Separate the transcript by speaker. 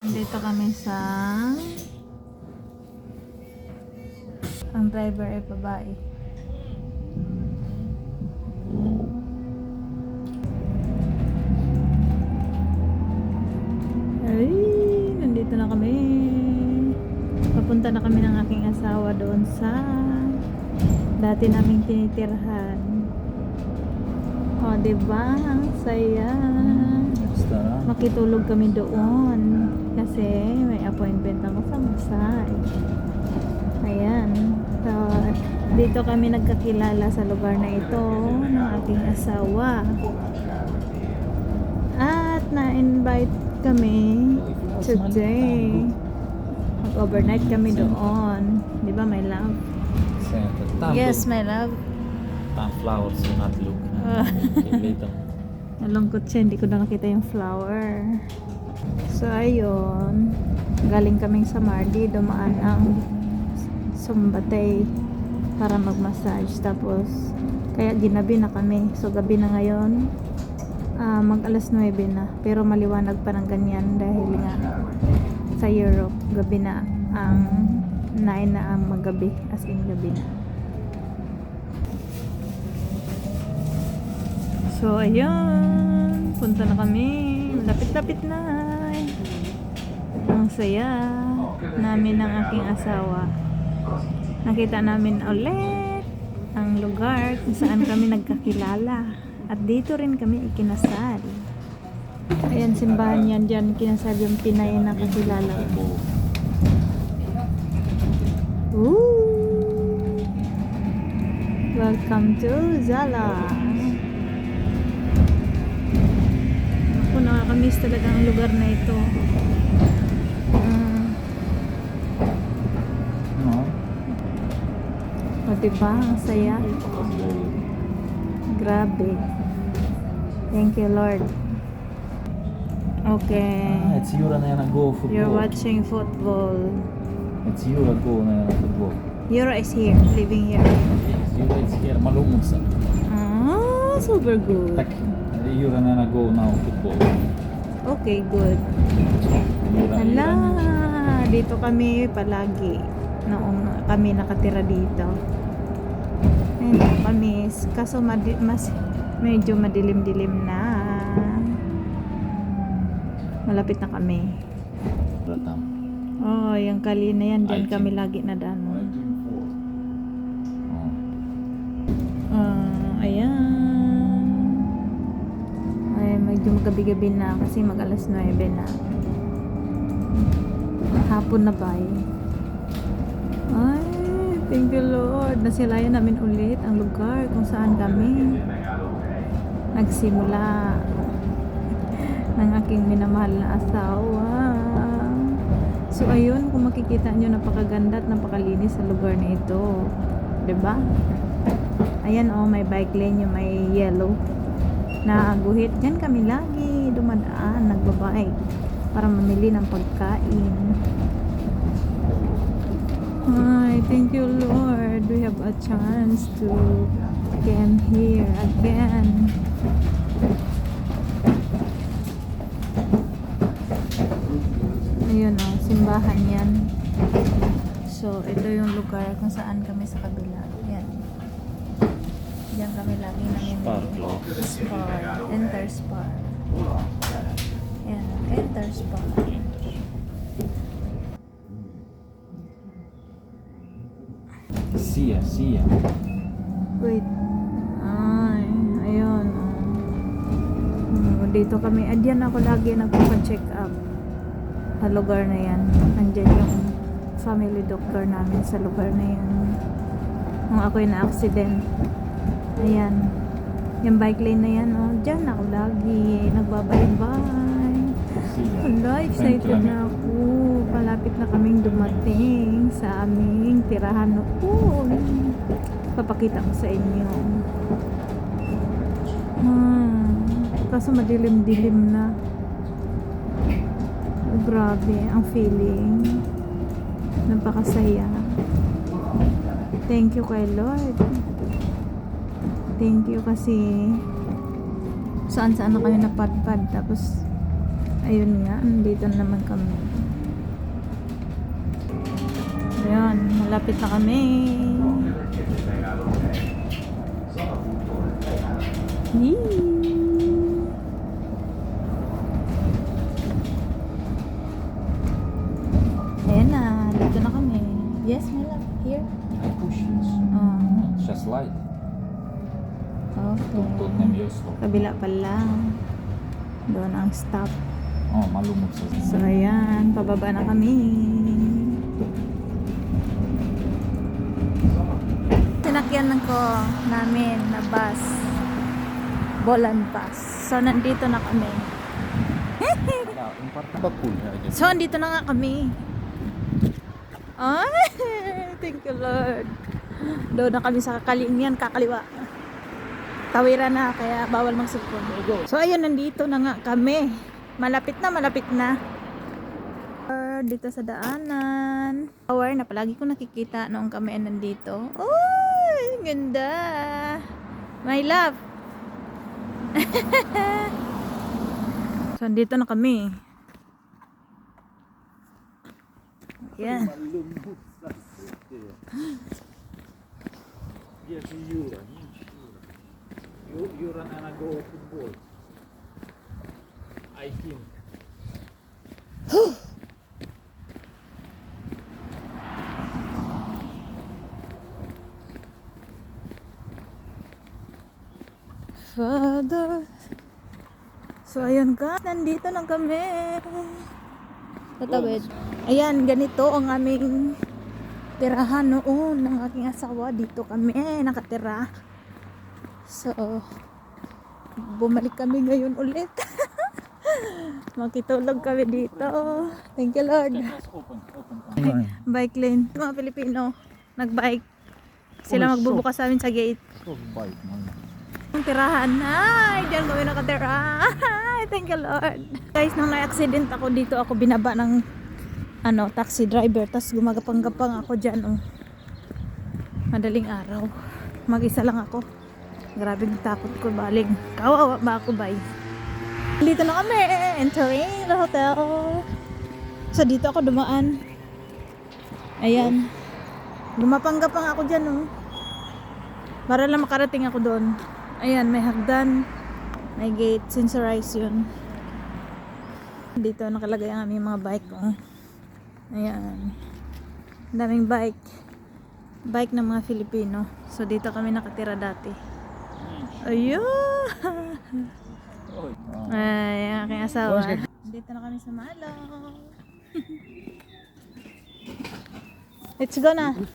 Speaker 1: Dito kami sa ang driver ay babae. Ay, nandito na kami. Papunta na kami ng aking asawa doon sa dati naming tinitirhan. O, diba? Ang saya. Makitulog kami doon kasi may appointment ako sa massage. Ayan. So, dito kami nagkakilala sa lugar na ito ng aking asawa. At na-invite kami today. Mag-overnight kami doon. Di ba, my love? Yes, my love.
Speaker 2: Flowers do not look. Okay, later.
Speaker 1: Nalungkot siya, hindi ko na nakita yung flower. So, ayun. Galing kaming sa Mardi, dumaan ang Sumbatay para mag-massage. Tapos, kaya ginabi na kami. So, gabi na ngayon. Mag alas 9 na. Pero maliwanag pa ng ganyan dahil nga sa Europe, gabi na ang 9 na ang maggabi. As in, gabi na. So, ayun. Punta na kami. Lapit-lapit na. Ang saya namin ng aking asawa. Nakita namin ulit ang lugar kung saan kami nagkakilala. At dito rin kami ikinasal. Ayan, simbahan yan dyan. Kinasal yung Pinay na kakilala. Woo! Welcome to Zala. Nakakamiss talaga ang lugar na ito. O, diba? Ang saya. Grabe. Thank you, Lord. Okay.
Speaker 2: It's Euro na yan go football.
Speaker 1: You're watching football.
Speaker 2: It's Euro go na yan football.
Speaker 1: Euro is here. Living here.
Speaker 2: Yes, Euro is here. Malumog sa.
Speaker 1: Ah, super good.
Speaker 2: Tak. Euro na yan go now football.
Speaker 1: Okay, good. Hala, dito kami palagi. Noong kami nakatira dito. Ayun kami. Kaso medyo madilim-dilim na. Malapit na kami.
Speaker 2: Ratam.
Speaker 1: Oh, yung kali na yan. Diyan kami lagi nadaan. Ayan. Ay, medyo magabi-gabi na kasi mag alas 9 na. Hapon na ba eh? Ay, thank you Lord. Nasilayan namin ulit ang lugar kung saan kami nagsimula ng aking minamahal na asawa. So ayun, kung makikita nyo, napakaganda at napakalinis sa lugar na ito. 'Di ba? Ayan oh, may bike lane yung may yellow na guhit. Diyan kami lagi dumadaan, nagbabike para mamili ng pagkain. Ay, thank you Lord. We have a chance to come here again. Ayun oh, simbahan yan. So, ito yung lugar kung saan kami sa kabila. Yan. Diyan kami lagi namimili. Spar. Enter Spar. Yan. Enter Spar.
Speaker 2: Siya.
Speaker 1: Wait. Ay, ayun. Dito kami. Diyan ako lagi nagpa-check up. Sa lugar na yan. Andyan yung family doctor namin sa lugar na yan. Nung ako'y na-accident. Ayan. Yung bike lane na yan, oh. Diyan ako lagi. Nagbabay-bye. Hala, excited na ako. Palapit na kaming dumating sa aming tirahan noon. Papakita ko sa inyo. Kaso madilim-dilim na. Grabe ang feeling. Napakasaya. Thank you kay Lord. Thank you kasi saan na kayo napadpad tapos Ayun nga, nandito na naman kami. Ayan, malapit na kami. Yee! Ayan na, dito na kami. Yes, my love, here.
Speaker 2: I push this. It's just light.
Speaker 1: Okay.
Speaker 2: Don't name your stop.
Speaker 1: Kabila pala. Doon ang stop.
Speaker 2: Oh, malumot sa
Speaker 1: So, ayan, pababa na kami. Sinakyan ko namin na bus. Bolan bus. So, nandito na kami. So, andito na nga kami. Ay, thank you Lord. Doon na kami sa kakalingan, kakaliwa. Tawiran na, kaya bawal magsipon. So, ayun, nandito na nga kami. Malapit na, malapit na. Dito sa daanan. Tower na palagi ko nakikita noong kami ay nandito. Uy, ganda. My love. So, andito na kami. Yan.
Speaker 2: Юра на go футбол. I think.
Speaker 1: Father. So, ayun ka. Nandito na kami. Tatawid. Ayan, ganito ang aming tirahan noon ng aking asawa. Dito kami nakatira. So, bumalik kami ngayon ulit. Makitulog kami dito. Thank you, Lord.
Speaker 2: Open.
Speaker 1: Bike lane. Mga Pilipino, nagbike. Sila magbubukas sa amin sa gate.
Speaker 2: So bite man.
Speaker 1: Ang tirahan. Ay, diyan kami nakatira. Ay, thank you, Lord. Guys, nung na-accident ako dito, ako binaba ng taxi driver. Tapos gumagapang-gapang ako dyan. Madaling araw. Mag-isa lang ako. Grabe takot ko baling. Kawawa ba ako, bay? Dito na kami. Entering the hotel. So, dito ako dumaan. Ayan. Gumapang-gapang ako dyan, para lang makarating ako doon. Ayan, may hagdan. May gate. Sensorize yun. Dito nakalagay ang aming mga bike. Ayan. Daming bike. Bike ng mga Filipino. So, dito kami nakatira dati. Ayun! Ay, ang aking asawa. Dito na kami sa Malo. Let's go na.